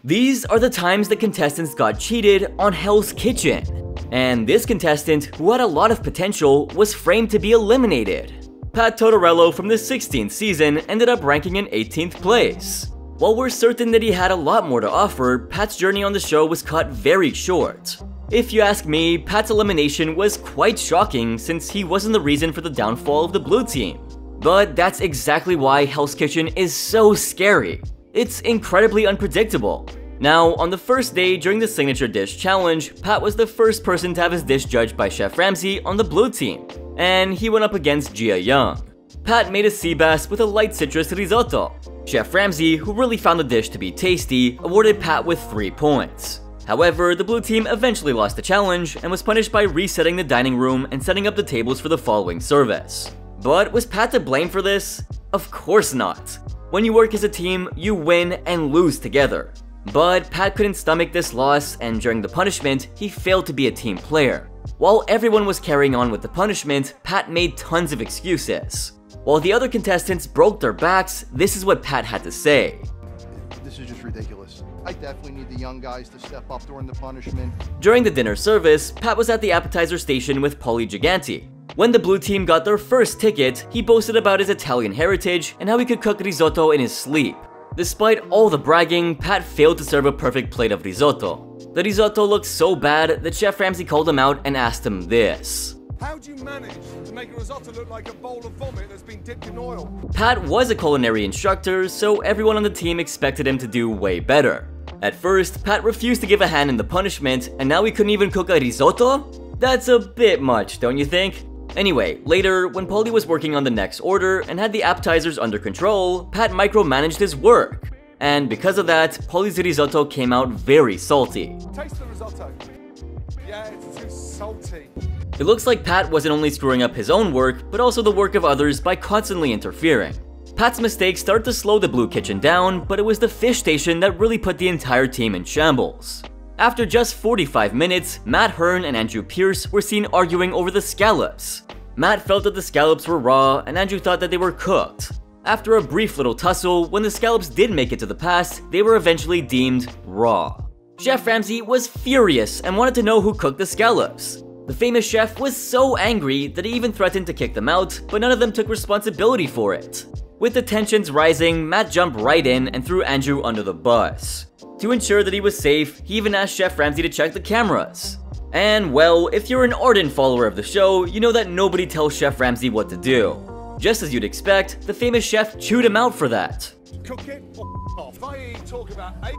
These are the times the contestants got cheated on Hell's Kitchen. And this contestant, who had a lot of potential, was framed to be eliminated. Pat Tortorello from the 16th season ended up ranking in 18th place. While we're certain that he had a lot more to offer, Pat's journey on the show was cut very short. If you ask me, Pat's elimination was quite shocking since he wasn't the reason for the downfall of the blue team. But that's exactly why Hell's Kitchen is so scary. It's incredibly unpredictable. Now, on the first day during the Signature Dish Challenge, Pat was the first person to have his dish judged by Chef Ramsay on the blue team, and he went up against Gia Young. Pat made a sea bass with a light citrus risotto. Chef Ramsay, who really found the dish to be tasty, awarded Pat with 3 points. However, the blue team eventually lost the challenge and was punished by resetting the dining room and setting up the tables for the following service. But was Pat to blame for this? Of course not. When you work as a team, you win and lose together. But Pat couldn't stomach this loss, and during the punishment, he failed to be a team player. While everyone was carrying on with the punishment, Pat made tons of excuses. While the other contestants broke their backs, this is what Pat had to say. This is just ridiculous. I definitely need the young guys to step up during the punishment. During the dinner service, Pat was at the appetizer station with Paulie Giganti. When the blue team got their first ticket, he boasted about his Italian heritage and how he could cook risotto in his sleep. Despite all the bragging, Pat failed to serve a perfect plate of risotto. The risotto looked so bad that Chef Ramsay called him out and asked him this. How do you manage to make a risotto look like a bowl of vomit that's been dipped in oil? Pat was a culinary instructor, so everyone on the team expected him to do way better. At first, Pat refused to give a hand in the punishment, and now he couldn't even cook a risotto? That's a bit much, don't you think? Anyway, later, when Paulie was working on the next order and had the appetizers under control, Pat micromanaged his work. And because of that, Paulie's risotto came out very salty. Taste the risotto. Yeah, it's too salty. It looks like Pat wasn't only screwing up his own work, but also the work of others by constantly interfering. Pat's mistakes started to slow the Blue Kitchen down, but it was the fish station that really put the entire team in shambles. After just 45 minutes, Matt Hearn and Andrew Pierce were seen arguing over the scallops. Matt felt that the scallops were raw, and Andrew thought that they were cooked. After a brief little tussle, when the scallops did make it to the pass, they were eventually deemed raw. Chef Ramsay was furious and wanted to know who cooked the scallops. The famous chef was so angry that he even threatened to kick them out, but none of them took responsibility for it. With the tensions rising, Matt jumped right in and threw Andrew under the bus. To ensure that he was safe, he even asked Chef Ramsay to check the cameras. And well, if you're an ardent follower of the show, you know that nobody tells Chef Ramsay what to do. Just as you'd expect, the famous chef chewed him out for that. Cook it or off. If I talk about a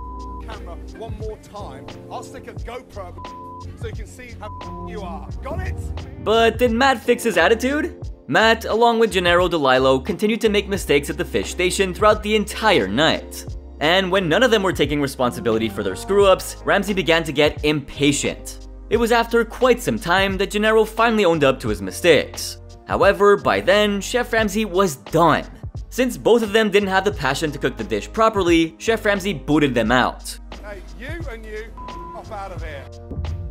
camera one more time, I'll stick a GoPro so you can see how you are. Got it? But did Matt fix his attitude? Matt, along with Gennaro DeLillo, continued to make mistakes at the fish station throughout the entire night. And when none of them were taking responsibility for their screw-ups, Ramsay began to get impatient. It was after quite some time that Gennaro finally owned up to his mistakes. However, by then, Chef Ramsay was done. Since both of them didn't have the passion to cook the dish properly, Chef Ramsay booted them out. Hey, you and you, off out of here.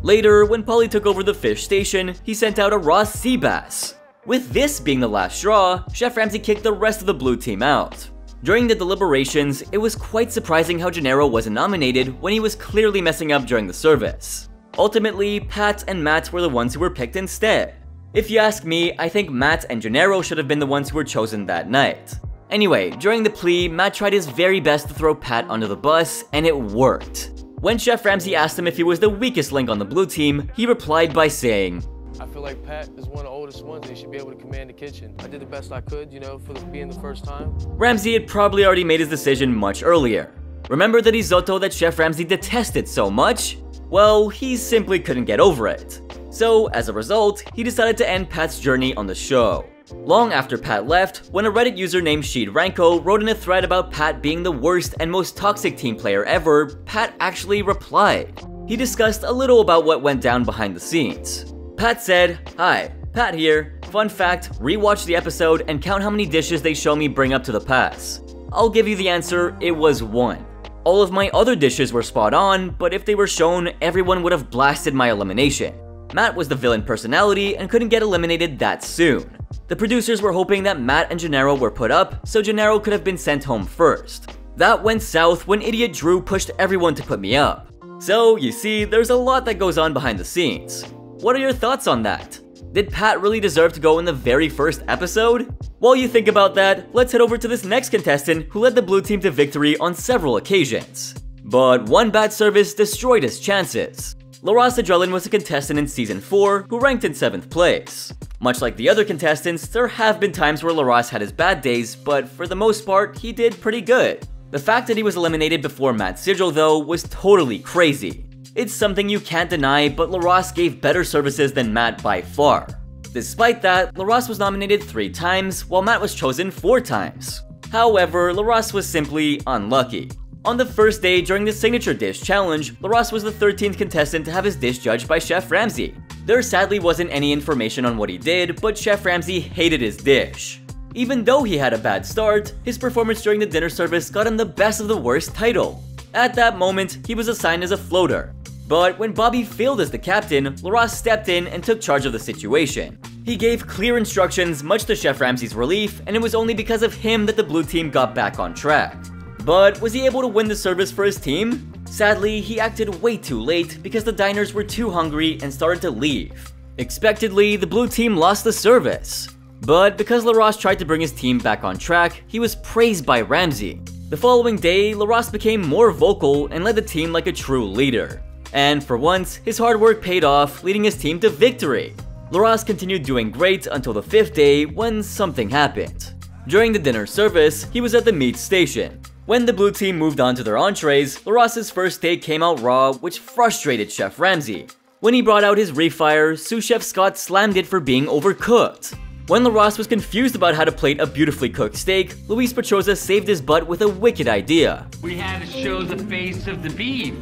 Later, when Paulie took over the fish station, he sent out a raw sea bass. With this being the last straw, Chef Ramsay kicked the rest of the blue team out. During the deliberations, it was quite surprising how Gennaro wasn't nominated when he was clearly messing up during the service. Ultimately, Pat and Matt were the ones who were picked instead. If you ask me, I think Matt and Gennaro should have been the ones who were chosen that night. Anyway, during the plea, Matt tried his very best to throw Pat under the bus, and it worked. When Chef Ramsay asked him if he was the weakest link on the blue team, he replied by saying, I feel like Pat is one of the oldest ones and he should be able to command the kitchen. I did the best I could, you know, for being the first time. Ramsay had probably already made his decision much earlier. Remember the risotto that Chef Ramsay detested so much? Well, he simply couldn't get over it. So, as a result, he decided to end Pat's journey on the show. Long after Pat left, when a Reddit user named Sheed Ranko wrote in a thread about Pat being the worst and most toxic team player ever, Pat actually replied. He discussed a little about what went down behind the scenes. Pat said, "Hi, Pat here. Fun fact, rewatch the episode and count how many dishes they show me bring up to the pass. I'll give you the answer, it was 1. All of my other dishes were spot on, but if they were shown, everyone would have blasted my elimination. Matt was the villain personality and couldn't get eliminated that soon. The producers were hoping that Matt and Gennaro were put up, so Gennaro could have been sent home first. That went south when idiot Drew pushed everyone to put me up. So, you see, there's a lot that goes on behind the scenes. What are your thoughts on that? Did Pat really deserve to go in the very first episode? While you think about that, let's head over to this next contestant who led the blue team to victory on several occasions. But one bad service destroyed his chances. Laross Adrenaline was a contestant in Season 4 who ranked in 7th place. Much like the other contestants, there have been times where Laross had his bad days, but for the most part, he did pretty good. The fact that he was eliminated before Matt Sigil though was totally crazy. It's something you can't deny, but Laross gave better services than Matt by far. Despite that, Laross was nominated 3 times, while Matt was chosen 4 times. However, Laross was simply unlucky. On the first day during the Signature Dish Challenge, Laross was the 13th contestant to have his dish judged by Chef Ramsay. There sadly wasn't any information on what he did, but Chef Ramsay hated his dish. Even though he had a bad start, his performance during the dinner service got him the best of the worst title. At that moment, he was assigned as a floater. But when Bobby failed as the captain, Laross stepped in and took charge of the situation. He gave clear instructions, much to Chef Ramsay's relief, and it was only because of him that the blue team got back on track. But was he able to win the service for his team? Sadly, he acted way too late because the diners were too hungry and started to leave. Expectedly, the blue team lost the service. But because Laross tried to bring his team back on track, he was praised by Ramsay. The following day, Laross became more vocal and led the team like a true leader. And for once, his hard work paid off, leading his team to victory. Laross continued doing great until the 5th day when something happened. During the dinner service, he was at the meat station. When the blue team moved on to their entrees, Laross's first steak came out raw, which frustrated Chef Ramsay. When he brought out his refire, sous chef Scott slammed it for being overcooked. When Laross was confused about how to plate a beautifully cooked steak, Luis Petroza saved his butt with a wicked idea. We had to show the face of the beef,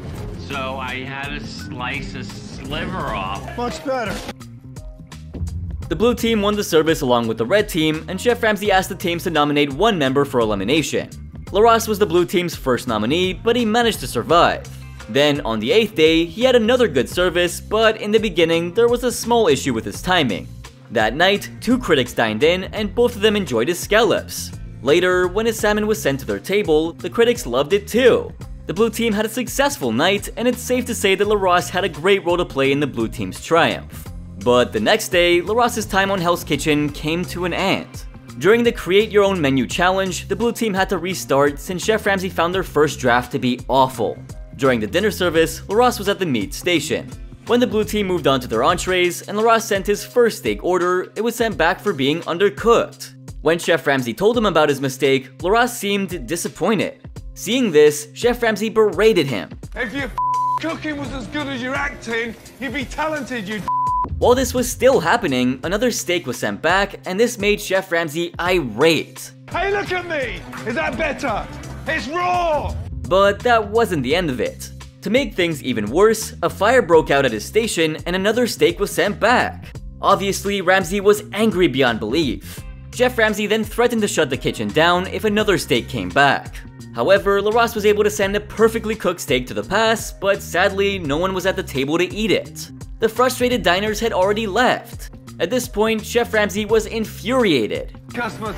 so I had to slice a sliver off. Much better. The blue team won the service along with the red team, and Chef Ramsay asked the teams to nominate one member for elimination. Laross was the blue team's first nominee, but he managed to survive. Then, on the 8th day, he had another good service, but in the beginning, there was a small issue with his timing. That night, 2 critics dined in, and both of them enjoyed his scallops. Later, when his salmon was sent to their table, the critics loved it too. The blue team had a successful night, and it's safe to say that Laross had a great role to play in the blue team's triumph. But the next day, Laross's time on Hell's Kitchen came to an end. During the Create Your Own Menu Challenge, the blue team had to restart since Chef Ramsay found their first draft to be awful. During the dinner service, Laross was at the meat station. When the blue team moved on to their entrees and Laross sent his first steak order, it was sent back for being undercooked. When Chef Ramsay told him about his mistake, Laross seemed disappointed. Seeing this, Chef Ramsay berated him. If your cooking was as good as your acting, you'd be talented, you. While this was still happening, another steak was sent back, and this made Chef Ramsay irate. Hey, look at me! Is that better? It's raw! But that wasn't the end of it. To make things even worse, a fire broke out at his station and another steak was sent back. Obviously, Ramsay was angry beyond belief. Chef Ramsay then threatened to shut the kitchen down if another steak came back. However, Laross was able to send a perfectly cooked steak to the pass, but sadly, no one was at the table to eat it. The frustrated diners had already left. At this point, Chef Ramsay was infuriated. Customers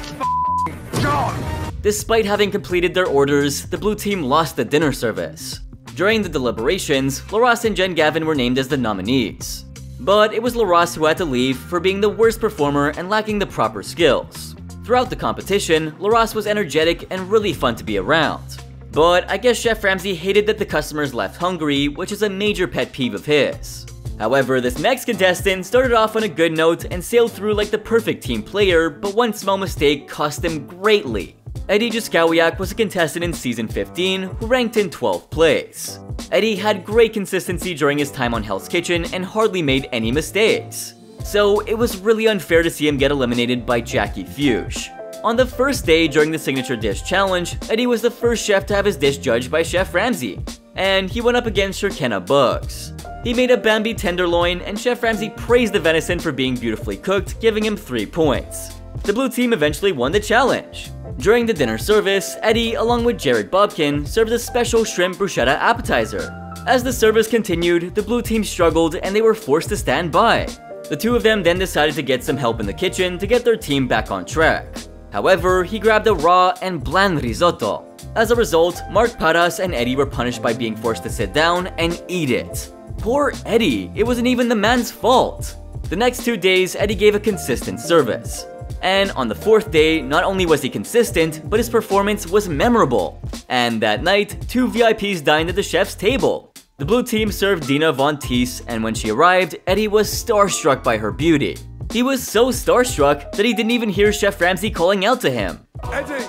gone! Despite having completed their orders, the blue team lost the dinner service. During the deliberations, Laross and Jen Gavin were named as the nominees. But it was Laross who had to leave for being the worst performer and lacking the proper skills. Throughout the competition, Laross was energetic and really fun to be around. But I guess Chef Ramsay hated that the customers left hungry, which is a major pet peeve of his. However, this next contestant started off on a good note and sailed through like the perfect team player, but one small mistake cost him greatly. Eddie Jaskawiak was a contestant in Season 15 who ranked in 12th place. Eddie had great consistency during his time on Hell's Kitchen and hardly made any mistakes. So it was really unfair to see him get eliminated by Jackie Fuchs. On the first day during the Signature Dish Challenge, Eddie was the first chef to have his dish judged by Chef Ramsay, and he went up against Shirkenna Bugs. He made a Bambi tenderloin, and Chef Ramsay praised the venison for being beautifully cooked, giving him 3 points. The blue team eventually won the challenge. During the dinner service, Eddie, along with Jared Bobkin, served a special shrimp bruschetta appetizer. As the service continued, the blue team struggled and they were forced to stand by. The two of them then decided to get some help in the kitchen to get their team back on track. However, he grabbed a raw and bland risotto. As a result, Mark Paras and Eddie were punished by being forced to sit down and eat it. Poor Eddie, it wasn't even the man's fault. The next 2 days, Eddie gave a consistent service. And on the 4th day, not only was he consistent, but his performance was memorable. And that night, 2 VIPs dined at the chef's table. The blue team served Dina Von Teese, and when she arrived, Eddie was starstruck by her beauty. He was so starstruck that he didn't even hear Chef Ramsay calling out to him. Eddie,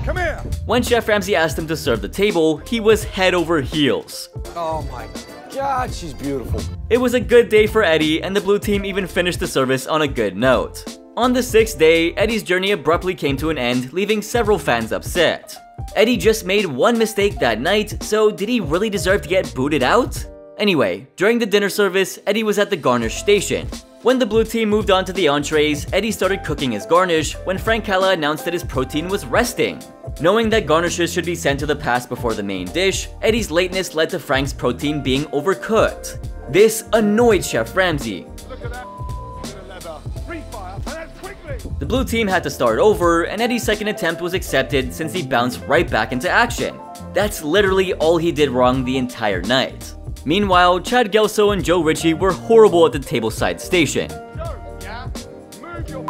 come here. When Chef Ramsay asked him to serve the table, he was head over heels. Oh my God, she's beautiful. It was a good day for Eddie, and the blue team even finished the service on a good note. On the 6th day, Eddie's journey abruptly came to an end, leaving several fans upset. Eddie just made one mistake that night, so did he really deserve to get booted out? Anyway, during the dinner service, Eddie was at the garnish station. When the blue team moved on to the entrees, Eddie started cooking his garnish when Frank Calla announced that his protein was resting. Knowing that garnishes should be sent to the pass before the main dish, Eddie's lateness led to Frank's protein being overcooked. This annoyed Chef Ramsay. Look at that. Leather. Refire, and that's quickly. The blue team had to start over, and Eddie's second attempt was accepted since he bounced right back into action. That's literally all he did wrong the entire night. Meanwhile, Chad Gelso and Joe Ritchie were horrible at the tableside station. Yeah? Move your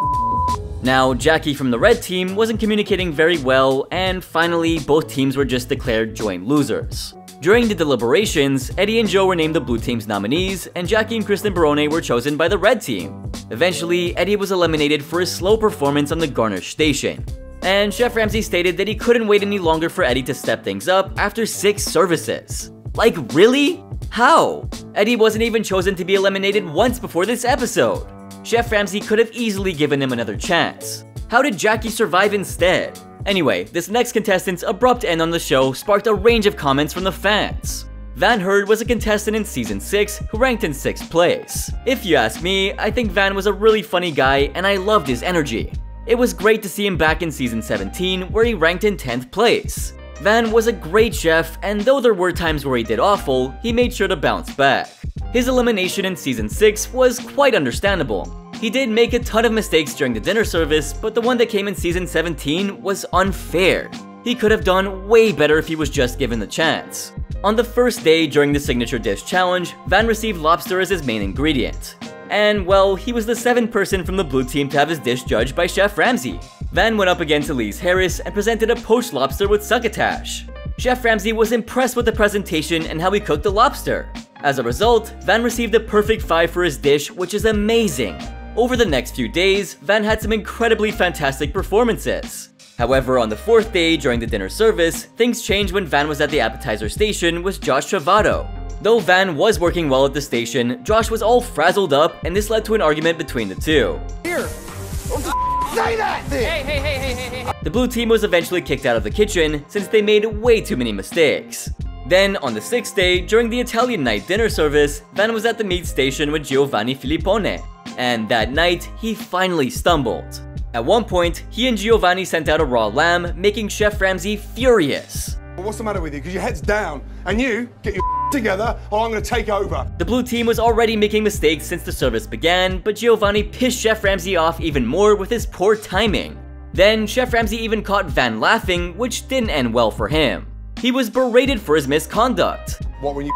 Now, Jackie from the red team wasn't communicating very well, and finally, both teams were just declared joint losers. During the deliberations, Eddie and Joe were named the blue team's nominees, and Jackie and Kristen Barone were chosen by the red team. Eventually, Eddie was eliminated for his slow performance on the garnish station. And Chef Ramsay stated that he couldn't wait any longer for Eddie to step things up after 6 services. Like, really? How? Eddie wasn't even chosen to be eliminated once before this episode. Chef Ramsay could have easily given him another chance. How did Jackie survive instead? Anyway, this next contestant's abrupt end on the show sparked a range of comments from the fans. Van Herd was a contestant in Season 6 who ranked in 6th place. If you ask me, I think Van was a really funny guy and I loved his energy. It was great to see him back in Season 17 where he ranked in 10th place. Van was a great chef, and though there were times where he did awful, he made sure to bounce back. His elimination in Season 6 was quite understandable. He did make a ton of mistakes during the dinner service, but the one that came in Season 17 was unfair. He could have done way better if he was just given the chance. On the first day during the Signature Dish Challenge, Van received lobster as his main ingredient. And well, he was the 7th person from the blue team to have his dish judged by Chef Ramsay. Van went up against Elise Harris and presented a poached lobster with succotash. Chef Ramsay was impressed with the presentation and how he cooked the lobster. As a result, Van received a perfect 5 for his dish, which is amazing. Over the next few days, Van had some incredibly fantastic performances. However, on the 4th day during the dinner service, things changed when Van was at the appetizer station with Josh Travato. Though Van was working well at the station, Josh was all frazzled up, and this led to an argument between the two. Here. Say that thing. Hey. The blue team was eventually kicked out of the kitchen since they made way too many mistakes. Then, on the 6th day, during the Italian night dinner service, Van was at the meat station with Giovanni Filippone. And that night, he finally stumbled. At one point, he and Giovanni sent out a raw lamb, making Chef Ramsay furious. What's the matter with you? Because your head's down. And you, get your together or I'm going to take over. The blue team was already making mistakes since the service began, but Giovanni pissed Chef Ramsay off even more with his poor timing. Then, Chef Ramsay even caught Van laughing, which didn't end well for him. He was berated for his misconduct. What, when you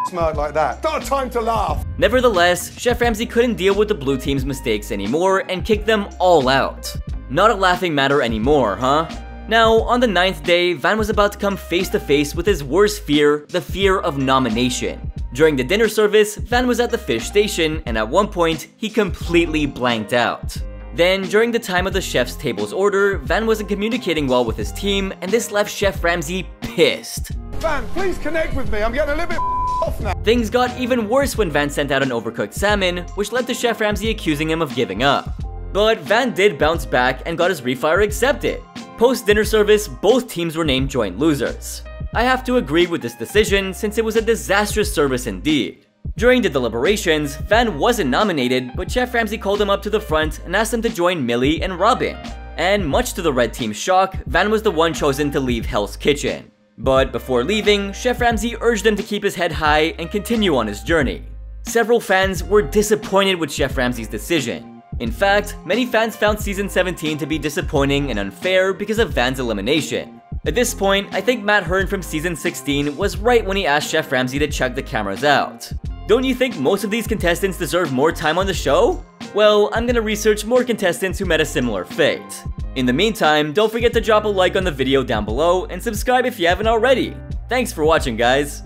smirk like that? Not a time to laugh. Nevertheless, Chef Ramsay couldn't deal with the blue team's mistakes anymore and kicked them all out. Not a laughing matter anymore, huh? Now, on the 9th day, Van was about to come face to face with his worst fear, the fear of nomination. During the dinner service, Van was at the fish station, and at one point, he completely blanked out. Then, during the time of the chef's table's order, Van wasn't communicating well with his team, and this left Chef Ramsay pissed. Van, please connect with me. I'm getting a little bit off now. Things got even worse when Van sent out an overcooked salmon, which led to Chef Ramsay accusing him of giving up. But Van did bounce back and got his refire accepted. Post-dinner service, both teams were named joint losers. I have to agree with this decision since it was a disastrous service indeed. During the deliberations, Van wasn't nominated, but Chef Ramsay called him up to the front and asked him to join Millie and Robin. And much to the red team's shock, Van was the one chosen to leave Hell's Kitchen. But before leaving, Chef Ramsay urged him to keep his head high and continue on his journey. Several fans were disappointed with Chef Ramsay's decision. In fact, many fans found Season 17 to be disappointing and unfair because of Van's elimination. At this point, I think Matt Hearn from season 16 was right when he asked Chef Ramsay to check the cameras out. Don't you think most of these contestants deserve more time on the show? Well, I'm gonna research more contestants who met a similar fate. In the meantime, don't forget to drop a like on the video down below and subscribe if you haven't already. Thanks for watching, guys.